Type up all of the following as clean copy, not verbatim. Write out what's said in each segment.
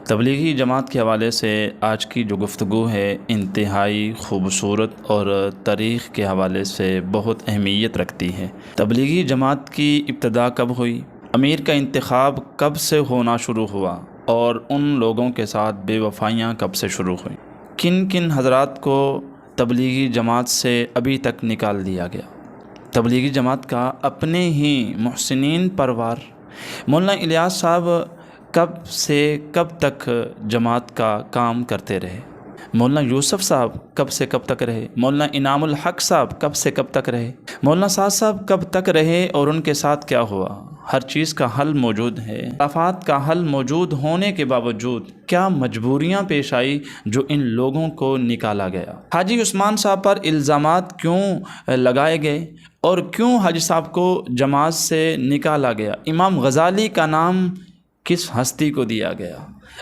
تبلیغی جماعت کے حوالے سے آج کی جو گفتگو ہے انتہائی خوبصورت اور تاریخ کے حوالے سے بہت اہمیت رکھتی ہے۔ تبلیغی جماعت کی ابتدا کب ہوئی، امیر کا انتخاب کب سے ہونا شروع ہوا اور ان لوگوں کے ساتھ بے وفائیاں کب سے شروع ہوئیں، کن کن حضرات کو تبلیغی جماعت سے ابھی تک نکال دیا گیا۔ تبلیغی جماعت کا اپنے ہی محسنین پروار مولانا الیاس صاحب کب سے کب تک جماعت کا کام کرتے رہے، مولانا یوسف صاحب کب سے کب تک رہے، مولانا انعام الحق صاحب کب سے کب تک رہے، مولانا سعد صاحب کب تک رہے اور ان کے ساتھ کیا ہوا۔ ہر چیز کا حل موجود ہے، آفات کا حل موجود ہونے کے باوجود کیا مجبوریاں پیش آئی جو ان لوگوں کو نکالا گیا۔ حاجی عثمان صاحب پر الزامات کیوں لگائے گئے اور کیوں حاجی صاحب کو جماعت سے نکالا گیا، امام غزالی کا نام کس ہستی کو دیا گیا۔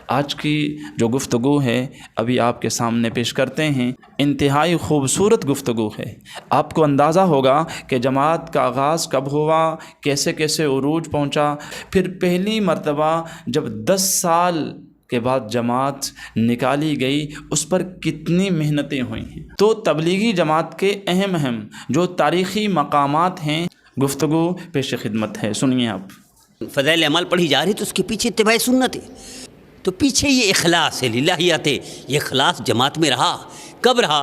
آج کی جو گفتگو ہے ابھی آپ کے سامنے پیش کرتے ہیں، انتہائی خوبصورت گفتگو ہے۔ آپ کو اندازہ ہوگا کہ جماعت کا آغاز کب ہوا، کیسے کیسے عروج پہنچا، پھر پہلی مرتبہ جب 10 سال کے بعد جماعت نکالی گئی اس پر کتنی محنتیں ہوئی ہیں۔ تو تبلیغی جماعت کے اہم جو تاریخی مقامات ہیں، گفتگو پیش خدمت ہے، سنیے آپ۔ فضائل اعمال پڑھی جا رہی تو اس کے پیچھے اتباع سنت ہے، تو پیچھے یہ اخلاص ہے، للہیت ہے۔ یہ اخلاص جماعت میں رہا، کب رہا؟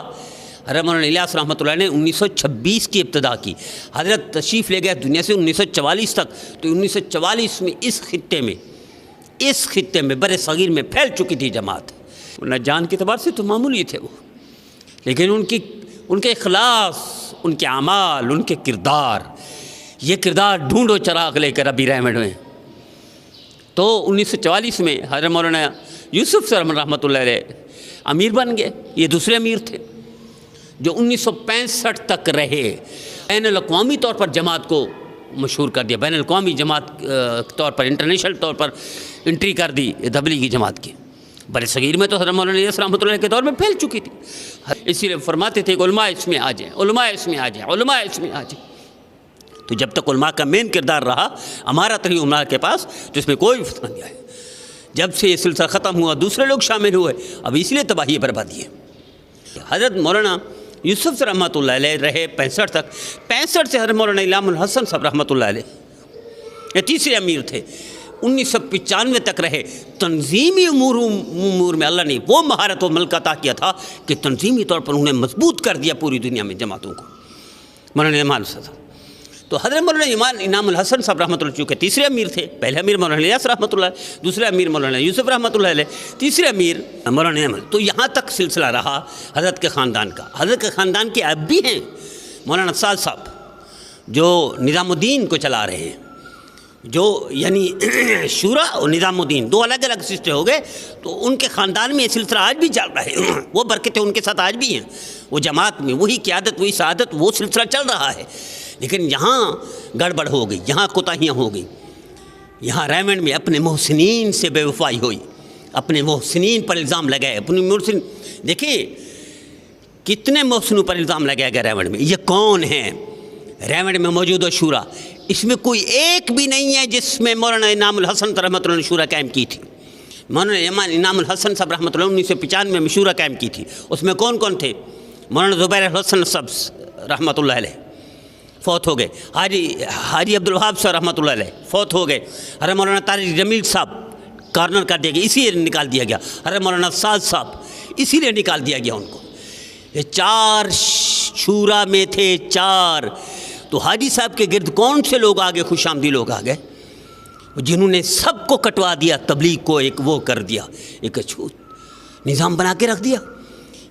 حضرت مولانا الیاس رحمۃ اللہ نے 1926 کی ابتدا کی، حضرت تشریف لے گئے دنیا سے 1944 تک، تو 1944 میں اس خطے میں بر صغیر میں پھیل چکی تھی جماعت۔ نہ جان کے اعتبار سے تو معمولی تھے وہ، لیکن ان کے اخلاص، ان کے اعمال، ان کے کردار، یہ کردار ڈھونڈو چراغ لے کر ابھی ریمنڈ میں۔ تو 1944 میں حضرت مولانا یوسف صاحب رحمۃ اللہ علیہ امیر بن گئے۔ یہ دوسرے امیر تھے جو 1965 تک رہے، بین الاقوامی طور پر جماعت کو مشہور کر دیا، بین الاقوامی جماعت طور پر، انٹرنیشنل طور پر انٹری کر دی تبلیغی جماعت کی۔ بر صغیر میں تو حضرت مولانا الیاس رحمۃ اللہ کے دور میں پھیل چکی تھی، اسی لیے فرماتے تھے کہ علماء اس میں آ جائیں، علماء اس میں آ جائیں، علماء اس میں آ جائیں۔ تو جب تک علماء کا مین کردار رہا ہمارا تری علماء کے پاس، تو اس میں کوئی فتنہ نہیں آیا۔ جب سے یہ سلسلہ ختم ہوا دوسرے لوگ شامل ہوئے، اب اس لیے تباہی بربادی ہے۔ حضرت مولانا یوسف رحمۃ اللہ علیہ رہے 65 تک، 65 سے حضرت مولانا انعام الحسن صاحب رحمۃ اللہ علیہ یہ تیسرے امیر تھے، 1995 تک رہے۔ تنظیمی امور میں اللہ نے وہ مہارت و ملکہ عطا کیا تھا کہ تنظیمی طور پر انہوں نے مضبوط کر دیا پوری دنیا میں جماعتوں کو، مولانا انعام صاحب۔ تو حضرت مولانا انعام الحسن صاحب رحمۃ اللہ چونکہ تیسرے امیر تھے، پہلے امیر مولانا الیاس رحمۃ اللہ، دوسرے امیر مولانا یوسف رحمۃ اللہ علیہ، تیسرے امیر مولانا انعام۔ تو یہاں تک سلسلہ رہا حضرت کے خاندان کا۔ حضرت کے خاندان کے اب بھی ہیں مولانا سعد صاحب جو نظام الدین کو چلا رہے ہیں، جو یعنی شورا اور نظام الدین دو الگ الگ سسٹم ہو گئے، تو ان کے خاندان میں یہ سلسلہ آج بھی چل رہا ہے۔ وہ برکتیں ان کے ساتھ آج بھی ہیں، وہ جماعت میں وہی قیادت، وہی سعادت، وہ سلسلہ چل رہا ہے۔ لیکن یہاں گڑبڑ ہو گئی، یہاں کوتاہیاں ہو گئی، یہاں ریمنڈ میں اپنے محسنین سے بے وفائی ہوئی، اپنے محسنین پر الزام لگائے، اپنے محسن دیکھیں کتنے محسنوں پر الزام لگایا گیا ریمنڈ میں۔ یہ کون ہیں ریمنڈ میں موجود و شورا؟ اس میں کوئی ایک بھی نہیں ہے جس میں مولانا انعام الحسن رحمۃ اللہ نے شورا قائم کی تھی۔ مولانا انعام الحسن صاحب رحمۃ اللہ 1995 میں شورا قائم کی تھی، اس میں کون کون تھے؟ مولانا زبیر الحسن صاحب رحمۃ اللہ علیہ فوت ہو گئے، حاجی عبدالوہاب صاحب رحمۃ اللہ علیہ فوت ہو گئے، حضرت مولانا طارق جمیل صاحب کارنر کر دیا گیا، اسی لیے نکال دیا گیا، حضرت مولانا سعد صاحب اسی لیے نکال دیا گیا ان کو۔ یہ 4 شورا میں تھے، 4۔ تو حاجی صاحب کے گرد کون سے لوگ آگے، خوش آمدی لوگ آ گئے جنہوں نے سب کو کٹوا دیا، تبلیغ کو ایک وہ کر دیا، ایک نظام بنا کے رکھ دیا۔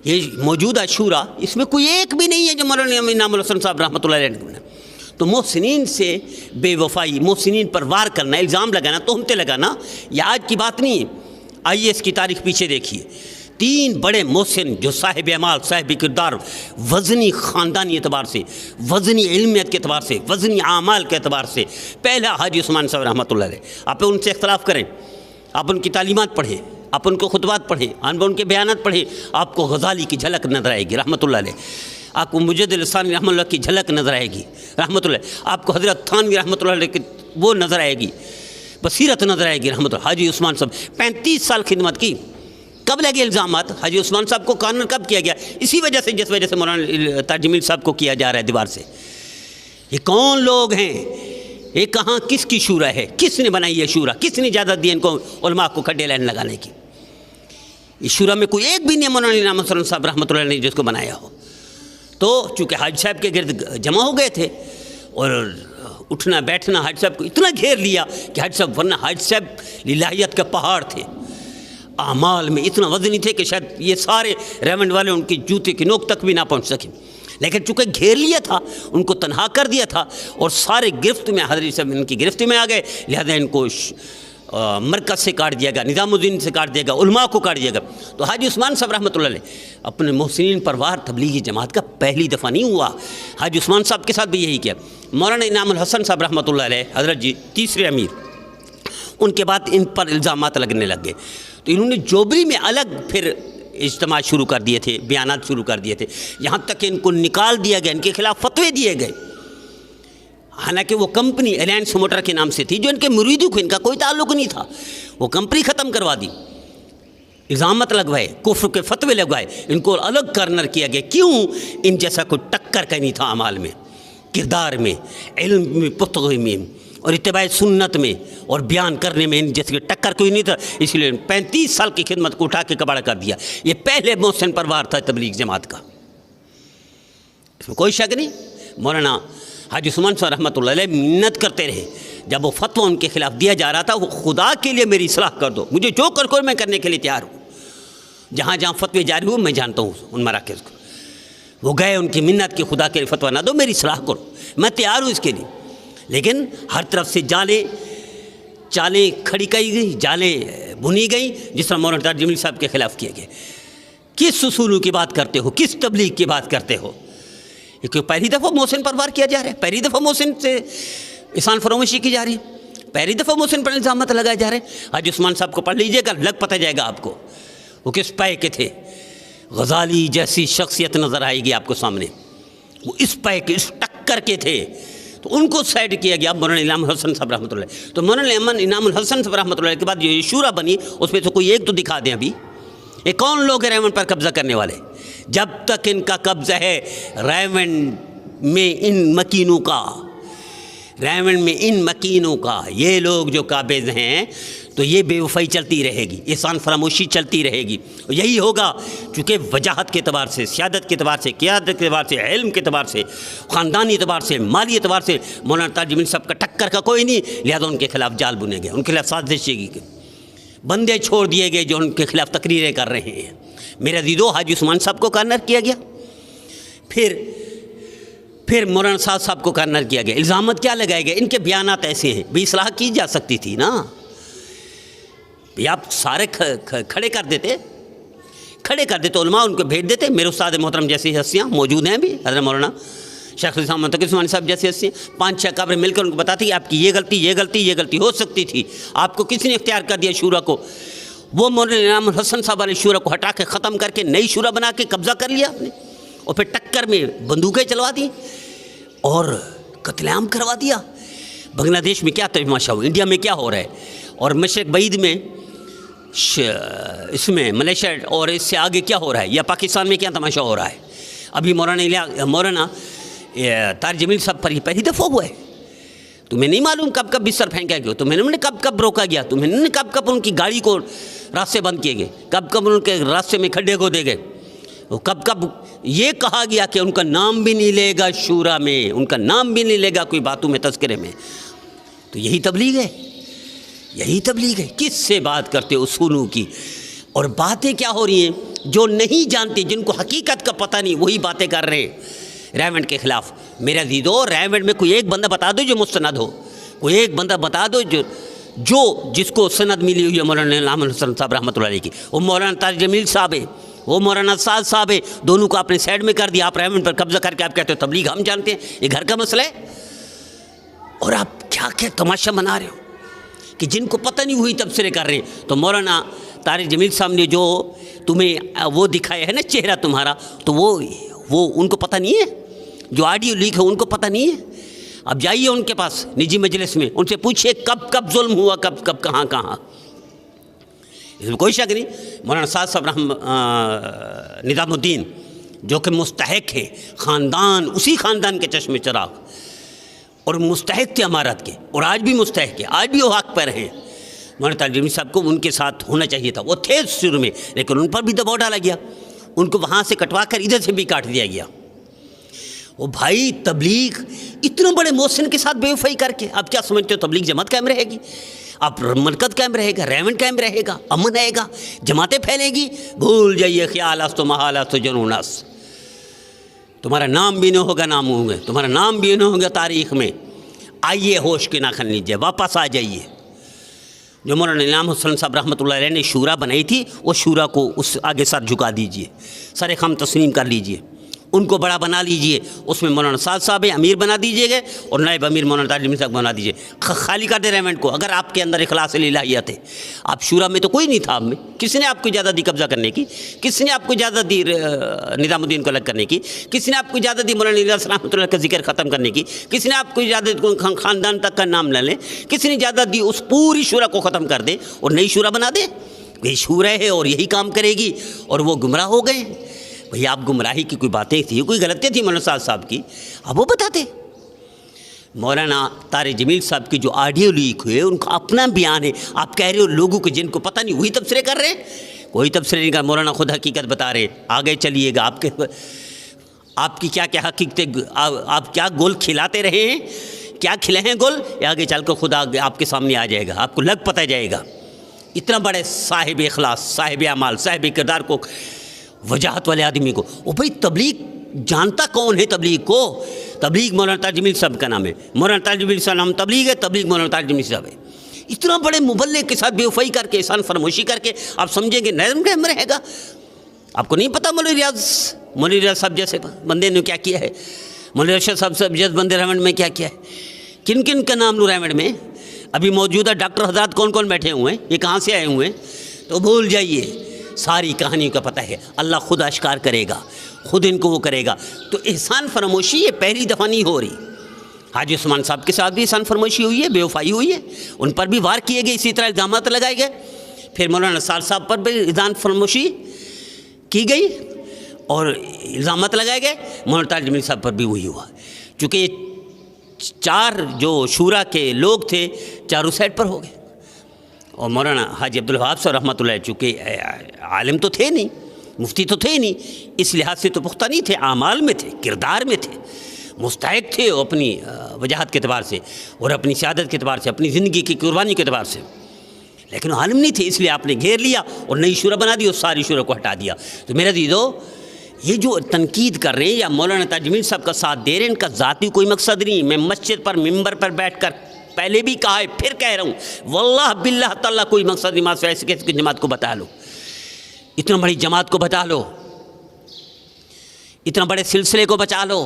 یہ موجودہ شورا اس میں کوئی ایک بھی نہیں ہے جو مولانا انعام الحسن صاحب رحمۃ اللہ علیہ نے۔ تو محسنین سے بے وفائی، محسنین پر وار کرنا، الزام لگانا، تہمتیں لگانا، یہ آج کی بات نہیں ہے۔ آئیے اس کی تاریخ پیچھے دیکھیے۔ 3 بڑے محسن جو صاحب اعمال، صاحب کردار، وزنی خاندانی اعتبار سے، وزنی علمیت کے اعتبار سے، وزنی اعمال کے اعتبار سے، پہلا حاجی عثمان صاحب رحمۃ اللہ علیہ۔ آپ ان سے اختلاف کریں، آپ ان کی تعلیمات پڑھیں، آپ ان کو خطبات پڑھیں، ان کے بیانات پڑھیں، آپ کو غزالی کی جھلک نظر آئے گی رحمۃ اللہ علیہ، آپ کو مجد الثانی رحمۃ اللہ کی جھلک نظر آئے گی رحمۃ اللہ، آپ کو حضرت تھانوی رحمۃ اللہ علیہ کی وہ نظر آئے گی، بصیرت نظر آئے گی رحمۃ اللہ۔ حاجی عثمان صاحب 35 سال خدمت کی، کب لگے الزامات؟ حاجی عثمان صاحب کو کارنر کب کیا گیا؟ اسی وجہ سے جس وجہ سے مولانا تاج جمیل صاحب کو کیا جا رہا ہے دیوار سے۔ یہ کون لوگ ہیں؟ یہ کہاں کس کی شورا ہے؟ کس نے بنائی ہے شورا؟ کس نے اجازت دی ان کو علماء کو کھڈے لائن لگانے کی؟ اس شورا میں کوئی ایک بھی نہیں مولانا انعام الحسن صاحب رحمۃ اللہ نے جس کو بنایا ہو۔ تو چونکہ حاج صاحب کے گرد جمع ہو گئے تھے اور اٹھنا بیٹھنا حاج صاحب کو اتنا گھیر لیا کہ حاج صاحب، ورنہ حاج صاحب للہیت کا پہاڑ تھے، اعمال میں اتنا وزنی تھے کہ شاید یہ سارے ریونڈ والے ان کی جوتے کی نوک تک بھی نہ پہنچ سکیں، لیکن چونکہ گھیر لیا تھا، ان کو تنہا کر دیا تھا اور سارے گرفت میں حضرت صاحب ان کی گرفت میں آ گئے، لہذا ان کو مرکز سے کاٹ دیا گیا، نظام الدین سے کاٹ دیا گیا، علماء کو کاٹ دیا گیا۔ تو حاجی عثمان صاحب رحمۃ اللہ علیہ اپنے محسنین پروار تبلیغی جماعت کا پہلی دفعہ نہیں ہوا، حاجی عثمان صاحب کے ساتھ بھی یہی کیا۔ مولانا انعام الحسن صاحب رحمۃ اللہ علیہ حضرت جی تیسرے امیر، ان کے بعد ان پر الزامات لگنے لگ گئے، تو انہوں نے جوبری میں الگ پھر اجتماع شروع کر دیے تھے، بیانات شروع کر دیے تھے، یہاں تک کہ ان کو نکال دیا گیا، ان کے خلاف فتوے دیے گئے، حالانکہ وہ کمپنی الائنس موٹر کے نام سے تھی جو ان کے مریدوں کو ان کا کوئی تعلق نہیں تھا، وہ کمپنی ختم کروا دی، الزامات لگوائے، کفر کے فتوے لگوائے، ان کو الگ کارنر کیا گیا۔ کیوں؟ ان جیسا کوئی ٹکر کا نہیں تھا اعمال میں، کردار میں، علم میں، پختگی میں اور اتباع سنت میں اور بیان کرنے میں ان جیسے ٹکر کوئی نہیں تھا، اس لیے 35 سال کی خدمت کو اٹھا کے کباڑا کر دیا۔ یہ پہلے محسن پروار تھا تبلیغ جماعت کا، اس میں کوئی شک نہیں۔ مولانا حاجی عثمان صاحب رحمۃ اللہ علیہ منت کرتے رہے، جب وہ فتویٰ ان کے خلاف دیا جا رہا تھا، وہ خدا کے لیے میری اصلاح کر دو، مجھے جو کر میں کرنے کے لیے تیار ہوں، جہاں جہاں فتوے جاری ہوئے میں جانتا ہوں ان مراکز کو، وہ گئے ان کی منت کی خدا کے لیے فتویٰ نہ دو، میری اصلاح کرو، میں تیار ہوں اس کے لیے، لیکن ہر طرف سے چالیں کھڑی کی گئی، جالیں بنی گئی، جس طرح مولانا تاج جمیل صاحب کے خلاف کیے گئے۔ کس اصولوں کی بات کرتے ہو؟ کس تبلیغ کی بات کرتے ہو؟ یہ پہلی دفعہ محسن پروار کیا جا رہا ہے، پہلی دفعہ محسن سے احسان فراموشی کی جا رہی ہے، پہلی دفعہ محسن پر الزامات لگائے جا رہے ہیں۔ حاجی عثمان صاحب کو پڑھ لیجئے گا، لگ پتہ جائے گا آپ کو وہ کس پائے کے تھے۔ غزالی جیسی شخصیت نظر آئے گی آپ کو سامنے، وہ اس پائے کے، اس ٹکر کے تھے، تو ان کو سائڈ کیا گیا مولانا انعام الحسن صاحب رحمۃ اللہ۔ تو مولانا انعام الحسن صاحب رحمۃ اللہ کے بعد جو شورا بنی، اس میں سے کوئی ایک تو دکھا دیں ابھی، یہ کون لوگ ہیں ریونڈ پر قبضہ کرنے والے؟ جب تک ان کا قبضہ ہے ریونڈ میں ان مکینوں کا، یہ لوگ جو قابض ہیں، تو یہ بے وفائی چلتی رہے گی، احسان فراموشی چلتی رہے گی، یہی ہوگا، چونکہ وجاہت کے اعتبار سے، سیادت کے اعتبار سے، قیادت کے اعتبار سے، علم کے اعتبار سے، خاندانی اعتبار سے، مالی اعتبار سے مولانا تاج جمیل صاحب کا ٹکر کا کوئی نہیں، لہذا ان کے خلاف جال بنے گئے، ان کے خلاف سازش کی گئی، بندے چھوڑ دیے گئے جو ان کے خلاف تقریریں کر رہے ہیں۔ میرا دیدو حاجی عثمان صاحب کو کارنر کیا گیا، پھر مولانا صاحب کو کارنر کیا گیا، الزامات کیا لگائے گئے؟ ان کے بیانات ایسے ہیں، بھی اصلاح کی جا سکتی تھی نا، آپ سارے کھڑے کر دیتے، علماء ان کو بھیج دیتے، میرے استاد محترم جیسی ہستیاں موجود ہیں بھی، حضرت مولانا شیخ الاسلام منتقی عثمانی صاحب جیسی ہستیاں، 5-6 قبریں مل کر ان کو بتاتی کہ آپ کی یہ غلطی ہو سکتی تھی، آپ کو کس نے اختیار کر دیا شورا کو؟ وہ مولانا انعام الحسن صاحب والے شورا کو ہٹا کے ختم کر کے نئی شورا بنا کے قبضہ کر لیا آپ نے، اور پھر ٹکر میں بندوقیں چلوا دی اور قتل عام کروا دیا۔ بنگلہ دیش میں کیا تماشا ہو، انڈیا میں کیا ہو رہا ہے، اور مشرق بعید میں، اس میں ملیشیا اور اس سے آگے کیا ہو رہا ہے، یا پاکستان میں کیا تماشا ہو رہا ہے۔ ابھی مولانا تاج جمیل صاحب پر یہ پہلی دفعہ ہوا ہے، تمہیں نہیں معلوم کب بستر پھینکا گیا، تمہیں نے کب روکا گیا، تمہیں نے کب ان کی گاڑی کو راستے بند کیے گئے، کب ان کے راستے میں کھڈے کو دے گئے، کب یہ کہا گیا کہ ان کا نام بھی نہیں لے گا شورا میں، ان کا نام بھی نہیں لے گا کوئی باتوں میں، تذکرے میں۔ تو یہی تبلیغ ہے، کس سے بات کرتے اصولوں کی، اور باتیں کیا ہو رہی ہیں، جو نہیں جانتے، جن کو حقیقت کا پتہ نہیں، وہی باتیں کر رہے ہیں ریونڈ کے خلاف۔ میرا دیدو، ریونڈ میں کوئی ایک بندہ بتا دو جو مستند ہو، کوئی ایک بندہ بتا دو جس کو سند ملی ہوئی ہے مولانا انعام الحسن صاحب رحمۃ اللہ علیہ کی، وہ مولانا تاج جمیل صاحب ہے، وہ مولانا سعد صاحب ہے، دونوں کو آپ نے سائڈ میں کر دیا، آپ ریونڈ پر قبضہ کر کے آپ کہتے ہو تبلیغ ہم جانتے ہیں، یہ گھر کا مسئلہ ہے، اور آپ کیا تماشا بنا رہے ہو کہ جن کو پتہ نہیں وہی تبصرے کر رہے ہیں۔ تو مولانا تاج جمیل صاحب نے جو تمہیں وہ دکھایا ہے نا چہرہ تمہارا، تو وہ ان کو پتہ نہیں ہے، جو آڈیو لیک ہے ان کو پتہ نہیں ہے۔ اب جائیے ان کے پاس نجی مجلس میں، ان سے پوچھئے کب کب ظلم ہوا، کب کب کہاں کہاں. اس میں کوئی شک نہیں. مولانا سعد صاحب نظام الدین جو کہ مستحق ہے، خاندان اسی خاندان کے چشم چراغ، اور مستحق تھے امارت کے، اور آج بھی مستحق ہے، آج بھی وہ حق پر ہیں. مولانا تاج الدین صاحب کو ان کے ساتھ ہونا چاہیے تھا، وہ تھے شروع میں، لیکن ان پر بھی دباؤ ڈالا گیا، ان کو وہاں سے کٹوا کر ادھر سے بھی کاٹ دیا گیا. وہ بھائی تبلیغ اتنے بڑے محسن کے ساتھ بے وفائی کر کے، آپ کیا سمجھتے ہو تبلیغ جماعت قائم رہے گی؟ آپ مرکز قائم رہے گا، ریونڈ قائم رہے گا، امن رہے گا، جماعتیں پھیلیں گی؟ بھول جائیے خیال است و محال است و جنون است. تمہارا نام بھی نہ ہوگا، نام ہوں گے، تمہارا نام بھی نہ ہوگا تاریخ میں. آئیے ہوش کے ناخن لیجیے، واپس آ جائیے. جو مولانا انعام حسین صاحب رحمۃ اللہ علیہ نے شورا بنائی تھی، وہ شورا کو اس آگے سر جھکا دیجیے، سر خم تسلیم کر لیجیے، ان کو بڑا بنا لیجئے. اس میں مولانا سعد صاحب امیر بنا دیجئے گا، اور نائب امیر مولانا تاج الدین صاحب بنا دیجئے. خالی کر دے ریمنڈ کو. اگر آپ کے اندر اخلاص الہیات ہے، آپ شورا میں تو کوئی نہیں تھا. آپ میں کس نے آپ کو اجازت دی قبضہ کرنے کی؟ کس نے آپ کو اجازت دی نظام الدین کو الگ کرنے کی؟ کس نے آپ کو اجازت دی مولانا الیاس رحمۃ اللہ کا ذکر ختم کرنے کی؟ کس نے آپ کو اجازت دی خاندان تک کا نام نہ لیں؟ کس نے اجازت دی اس پوری شورا کو ختم کر دے اور نئی شورا بنا دے؟ یہ شورا ہے اور یہی کام کرے گی، اور وہ گمراہ ہو گئے. بھئی آپ گمراہی کی کوئی باتیں تھیں، کوئی غلطیاں تھیں مولانا صاحب کی، اب وہ بتاتے. مولانا طارق جمیل صاحب کی جو آڈیو لیک ہوئے، ان کا اپنا بیان ہے. آپ کہہ رہے ہو لوگوں کے جن کو پتہ نہیں وہی تبصرے کر رہے ہیں. کوئی تبصرے نہیں کر. مولانا خود حقیقت بتا رہے. آگے چلیے گا. آپ کی کیا کیا حقیقتیں، آپ کیا گول کھلاتے رہے ہیں، کیا کھلے ہیں گول، آگے چل کر خدا آپ کے سامنے آ جائے گا، آپ کو لگ پتہ جائے گا. اتنا بڑے صاحب اخلاص، صاحب اعمال، صاحب کردار کو، وجاہت والے آدمی کو. وہ بھائی تبلیغ جانتا کون ہے تبلیغ کو؟ تبلیغ مولانا تاج جمیل صاحب کا نام ہے. مولانا تاج جمیل صاحب نام تبلیغ ہے، تبلیغ مولانا تاج جمیل صاحب ہے. اتنا بڑے مبلغ کے ساتھ بے وفائی کر کے، احسان فراموشی کر کے آپ سمجھیں گے نظم قائم رہے گا؟ آپ کو نہیں پتا مولوی ریاض صاحب جیسے بندے نے کیا کیا ہے؟ مولوی ارشد صاحب جیسے بندے ریونڈ میں کیا کیا ہے؟ کن کن کا نام لوں ریونڈ میں؟ ابھی موجودہ ڈاکٹر حضرات کون کون بیٹھے ہوئے ہیں، یہ کہاں سے آئے ہوئے ہیں؟ تو بھول جائیے، ساری کہانی کا پتہ ہے. اللہ خود اشکار کرے گا، خود ان کو وہ کرے گا. تو احسان فراموشی یہ پہلی دفعہ نہیں ہو رہی. حاجی عثمان صاحب کے ساتھ بھی احسان فراموشی ہوئی ہے، بے وفائی ہوئی ہے، ان پر بھی وار کیے گئے، اسی طرح الزامات لگائے گئے. پھر مولانا سعد صاحب پر بھی احسان فراموشی کی گئی اور الزامات لگائے گئے. مولانا تاج جمیل صاحب پر بھی وہی ہوا. چونکہ یہ چار جو شورا کے لوگ تھے، چاروں سائڈ پر ہو گئے. اور مولانا حاجی عبدالوہاب صاحب رحمۃ اللہ چونکہ عالم تو تھے نہیں، مفتی تو تھے نہیں، اس لحاظ سے تو پختہ نہیں تھے، اعمال میں تھے، کردار میں تھے، مستحق تھے اپنی وجاہت کے اعتبار سے اور اپنی سیادت کے اعتبار سے، اپنی زندگی کی قربانی کے اعتبار سے. لیکن عالم نہیں تھے، اس لیے آپ نے گھیر لیا اور نئی شورا بنا دی اور ساری شورا کو ہٹا دیا. تو میرا عزیزو، یہ جو تنقید کر رہے ہیں یا مولانا تاج جمیل صاحب کا ساتھ دے رہے ہیں، ان کا ذاتی کوئی مقصد نہیں. میں مسجد پر ممبر پر بیٹھ کر پہلے بھی کہا ہے، پھر کہہ رہا ہوں، واللہ باللہ تعالیٰ کوئی مقصد نہیں. ماسو ایسے کسی جماعت کو بتا لو، اتنا بڑی جماعت کو بتا لو، اتنا بڑے سلسلے کو بچا لو،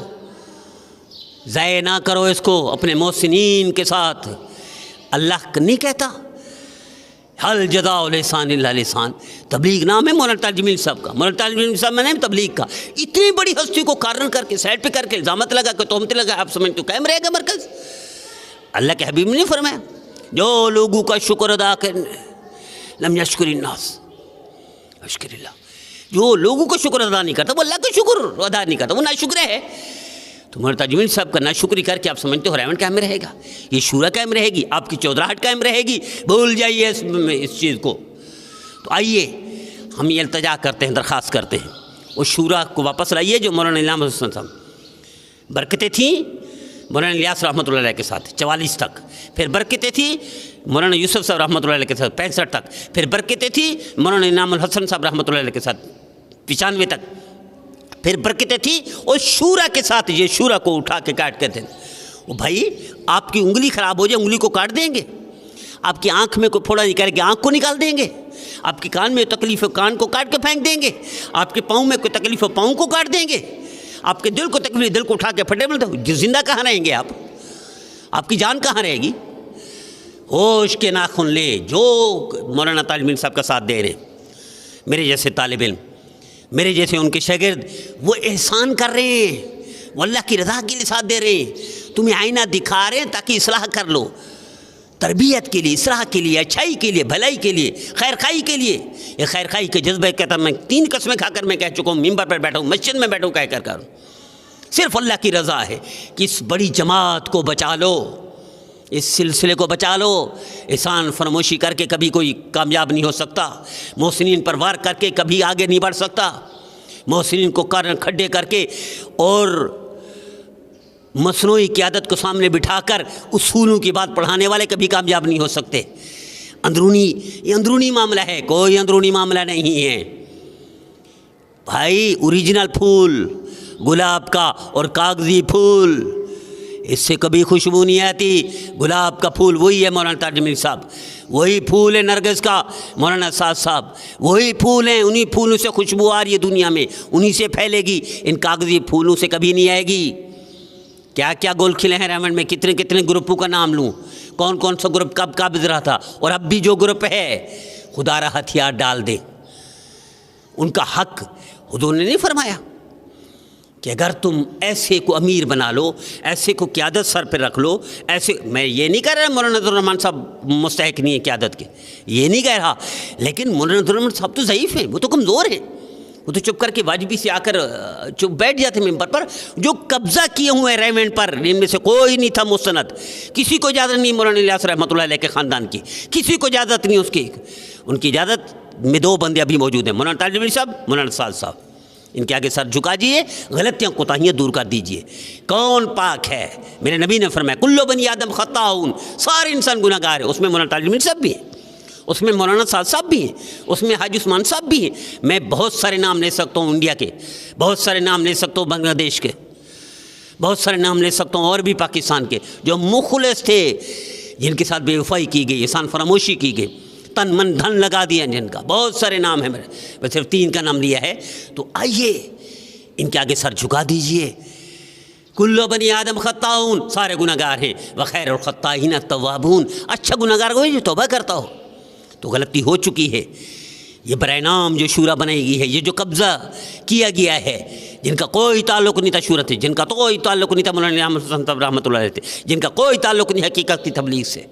ضائع نہ کرو اس کو اپنے محسنین کے ساتھ. اللہ نہیں کہتا حل جزاء الاحسان الا الاحسان. تبلیغ نام ہے مولانا تاج جمیل صاحب کا، مولانا تاج جمیل صاحب میں نے تبلیغ کا. اتنی بڑی ہستی کو کارن کر کے، سائڈ پہ کر کے، الزامات لگا کے، تہمتیں لگا، آپ سمجھتے تو قائم رہے گا مرکز؟ اللہ کے حبیب نے نہیں فرمایا جو لوگوں کا شکر ادا کرنے لم یشکر الناس اشکر اللہ. جو لوگوں کو شکر ادا نہیں کرتا وہ اللہ کا شکر ادا نہیں کرتا، وہ ناشکر ہے. تو مولانا تاج جمیل صاحب کا ناشکری کر کے آپ سمجھتے ہو ریونڈ قائم رہے گا، یہ شورا قائم رہے گی، آپ کی چودراہٹ قائم رہے گی. بھول جائیے اس چیز کو. تو آئیے ہم یہ التجا کرتے ہیں، درخواست کرتے ہیں، اس شورا کو واپس لائیے جو مولانا انعام حسین صاحب. برکتیں تھیں مولانا الیاس رحمۃ اللہ علیہ کے ساتھ 44 تک، پھر برکتیں تھیں مولانا یوسف صاحب رحمۃ اللہ علیہ کے ساتھ 65 تک، پھر برکتیں تھیں مولانا انعام الحسن صاحب رحمۃ اللہ علیہ کے ساتھ 95 تک، پھر برکتیں تھیں اور شورا کے ساتھ. یہ شورا کو اٹھا کے کاٹ کے دیں. وہ بھائی آپ کی انگلی خراب ہو جائے، انگلی کو کاٹ دیں گے. آپ کی آنکھ میں کوئی پھوڑا نکال کے آنکھ کو نکال دیں گے. آپ کے کان میں تکلیف ہو، کان کو کاٹ کے پھینک دیں گے. آپ کے پاؤں میں کوئی تکلیف ہو، پاؤں کو کاٹ دیں گے. آپ کے دل کو تکلیف، دل کو اٹھا کے پھٹے ملتے. زندہ کہاں رہیں گے آپ کی جان کہاں رہے گی؟ ہوش کے ناخن لے. جو مولانا تاج جمیل صاحب کا ساتھ دے رہے ہیں، میرے جیسے طالب علم، میرے جیسے ان کے شاگرد، وہ احسان کر رہے ہیں، وہ اللہ کی رضا کے لیے ساتھ دے رہے ہیں. تمہیں آئینہ دکھا رہے ہیں تاکہ اصلاح کر لو، تربیت کے لیے، اصلاح کے لیے، اچھائی کے لیے، بھلائی کے لیے، خیر خواہی کے لیے۔ یہ خیر خواہی کے جذبے کہتا میں 3 قسمیں کھا کر میں کہہ چکا ہوں، ممبر پر بیٹھا ہوں، مسجد میں بیٹھا ہوں، کہہ کر صرف اللہ کی رضا ہے کہ اس بڑی جماعت کو بچا لو، اس سلسلے کو بچا لو۔ احسان فراموشی کر کے کبھی کوئی کامیاب نہیں ہو سکتا، محسنین پر وار کر کے کبھی آگے نہیں بڑھ سکتا، محسنین کو کھڈے کر کے اور مصنوعی قیادت کو سامنے بٹھا کر اصولوں کی بات پڑھانے والے کبھی کامیاب نہیں ہو سکتے۔ یہ اندرونی معاملہ ہے، کوئی اندرونی معاملہ نہیں ہے بھائی۔ اوریجنل پھول گلاب کا اور کاغذی پھول، اس سے کبھی خوشبو نہیں آتی۔ گلاب کا پھول وہی ہے مولانا تاج الدین صاحب، وہی پھول ہے نرگس کا مولانا سعد صاحب، وہی پھول ہیں، انہی پھولوں سے خوشبو آ رہی ہے دنیا میں، انہی سے پھیلے گی، ان کاغذی پھولوں سے کبھی نہیں آئے گی۔ کیا کیا گول کھلے ہیں ریمنڈ میں، کتنے کتنے گروپوں کا نام لوں، کون کون سا گروپ کب قابض رہا تھا، اور اب بھی جو گروپ ہے خدا را ہتھیار ڈال دے۔ ان کا حق حضور نے نہیں فرمایا کہ اگر تم ایسے کو امیر بنا لو، ایسے کو قیادت سر پہ رکھ لو، ایسے، میں یہ نہیں کہہ رہا مولانا عبد الرحمن صاحب مستحق نہیں ہے قیادت کے، یہ نہیں کہہ رہا، لیکن مولانا عبد الرحمن صاحب تو ضعیف ہیں، وہ تو کمزور ہیں، وہ تو چپ کر کے واجبی سے آ کر چپ بیٹھ جاتے ممبر پر۔ جو قبضہ کیے ہوئے ریمنڈ پر، ان میں سے کوئی نہیں تھا مستند، کسی کو اجازت نہیں مولانا الیاس رحمۃ اللہ علیہ کے خاندان کی، کسی کو اجازت نہیں اس کی۔ ان کی اجازت میں 2 بندے ابھی موجود ہیں، مولانا تاج الدین صاحب، مولانا سعد صاحب، ان کے آگے سر جھکا دیجیے، غلطیاں کوتاہیاں دور کر دیجیے۔ کون پاک ہے؟ میرے نبی نے فرمایا کلو بنی آدم خطاؤن، سارے انسان گناہ گار ہیں، اس میں مولانا تاج الدین صاحب بھی ہیں، اس میں مولانا سعد صاحب بھی ہیں، اس میں حاجی عثمان صاحب بھی ہیں۔ میں بہت سارے نام لے سکتا ہوں انڈیا کے، بہت سارے نام لے سکتا ہوں بنگلہ دیش کے، بہت سارے نام لے سکتا ہوں اور بھی پاکستان کے، جو مخلص تھے، جن کے ساتھ بے وفائی کی گئی، احسان فراموشی کی گئی، تن من دھن لگا دیا جن کا، بہت سارے نام ہیں میرے، میں صرف 3 کا نام لیا ہے۔ تو آئیے ان کے آگے سر جھکا دیجئے۔ کلو بنی آدم خطاؤن، سارے گناہ گار ہیں، وخیر الخطائین التوابون، اچھا گناہ گار کوئی جو توبہ کرتا ہو۔ تو غلطی ہو چکی ہے، یہ برائے نام جو شورا بنائی گئی ہے، یہ جو قبضہ کیا گیا ہے، جن کا کوئی تعلق نہیں تھا شورا سے، جن کا تو کوئی تعلق نہیں تھا مولانا رحمۃ اللہ علیہ سے، جن کا کوئی تعلق نہیں حقیقت کی تبلیغ سے،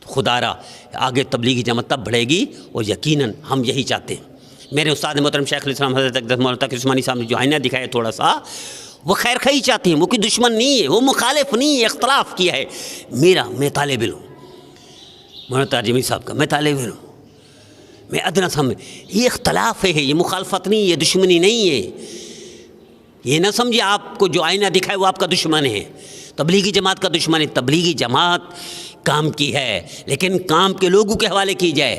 خدا را آگے تبلیغی جماعت تب بڑھے گی، اور یقیناً ہم یہی چاہتے ہیں۔ میرے استاد محترم شیخ الاسلام حضرت اقدس مولانا تقی عثمانی صاحب نے جو آئینہ دکھایا تھوڑا سا، وہ خیر خواہی چاہتے ہیں، وہ کوئی دشمن نہیں ہے، وہ مخالف نہیں ہے، اختلاف کیا ہے۔ میں طالب علم ہوں، مولانا تاج الدین صاحب کا میں طالب علم ہوں، میں ادنا سمجھ، یہ اختلاف ہے، یہ مخالفت نہیں، یہ دشمنی نہیں ہے۔ یہ نہ سمجھے آپ کو جو آئینہ دکھائے وہ آپ کا دشمن ہے، تبلیغی جماعت کا دشمن ہے۔ تبلیغی جماعت کام کی ہے، لیکن کام کے لوگوں کے حوالے کی جائے۔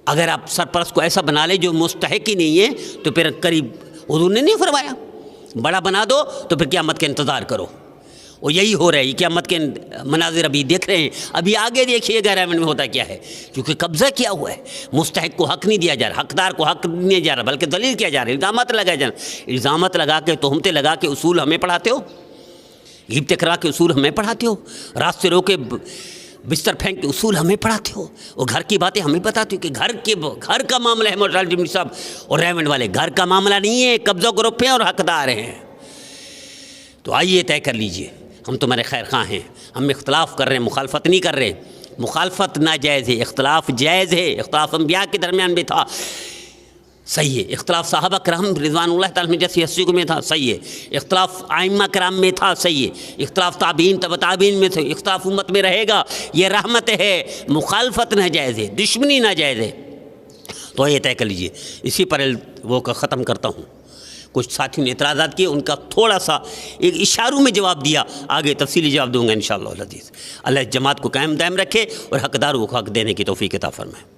اگر آپ سرپرست کو ایسا بنا لیں جو مستحق ہی نہیں ہے، تو پھر قریب حضور نے نہیں فرمایا بڑا بنا دو تو پھر قیامت کا انتظار کرو، اور یہی ہو رہا ہے۔ یہ قیامت کے مناظر ابھی دیکھ رہے ہیں، ابھی آگے دیکھیے گا ریمنڈ میں ہوتا کیا ہے، کیونکہ قبضہ کیا ہوا ہے، مستحق کو حق نہیں دیا جا رہا، حقدار کو حق نہیں دیا جا رہا، بلکہ دلیل کیا جا رہا ہے، الزامات لگائے جا رہے ہیں۔ الزامات لگا کے، تہمتیں لگا کے اصول ہمیں پڑھاتے ہو، غیبتیں کرا کے اصول ہمیں پڑھاتے ہو، راستے رو کے بستر پھینک کے اصول ہمیں پڑھاتے ہو، اور گھر کی باتیں ہمیں بتاتے ہو کہ گھر کا معاملہ ہے۔ مولانا جمی صاحب اور ریمنڈ والے، گھر کا معاملہ نہیں ہے، قبضہ گروپ ہیں اور حقدار ہیں۔ تو آئیے طے کر لیجئے، ہم تمہارے خیر خواہ ہیں، ہم اختلاف کر رہے ہیں، مخالفت نہیں کر رہے۔ مخالفت ناجائز ہے، اختلاف جائز ہے، اختلاف انبیاء کے درمیان بھی تھا، صحیح ہے۔ اختلاف صحابہ کرام رضوان اللہ تعالیٰ میں جیسی ہستیوں میں تھا، صحیح ہے۔ اختلاف ائمہ کرام میں تھا، صحیح ہے۔ اختلاف تابعین تبع تابعین میں تھا، اختلاف امت میں رہے گا، یہ رحمت ہے۔ مخالفت ناجائز ہے، دشمنی ناجائز ہے۔ تو یہ طے کر لیجئے۔ اسی پر وہ ختم کرتا ہوں۔ کچھ ساتھیوں نے اعتراضات کیے، ان کا تھوڑا سا ایک اشاروں میں جواب دیا، آگے تفصیلی جواب دوں گا انشاءاللہ العزیز۔ اللہ جماعت کو قائم دائم رکھے اور حقداروں کو حق دینے کی توفیق عطا فرمائے۔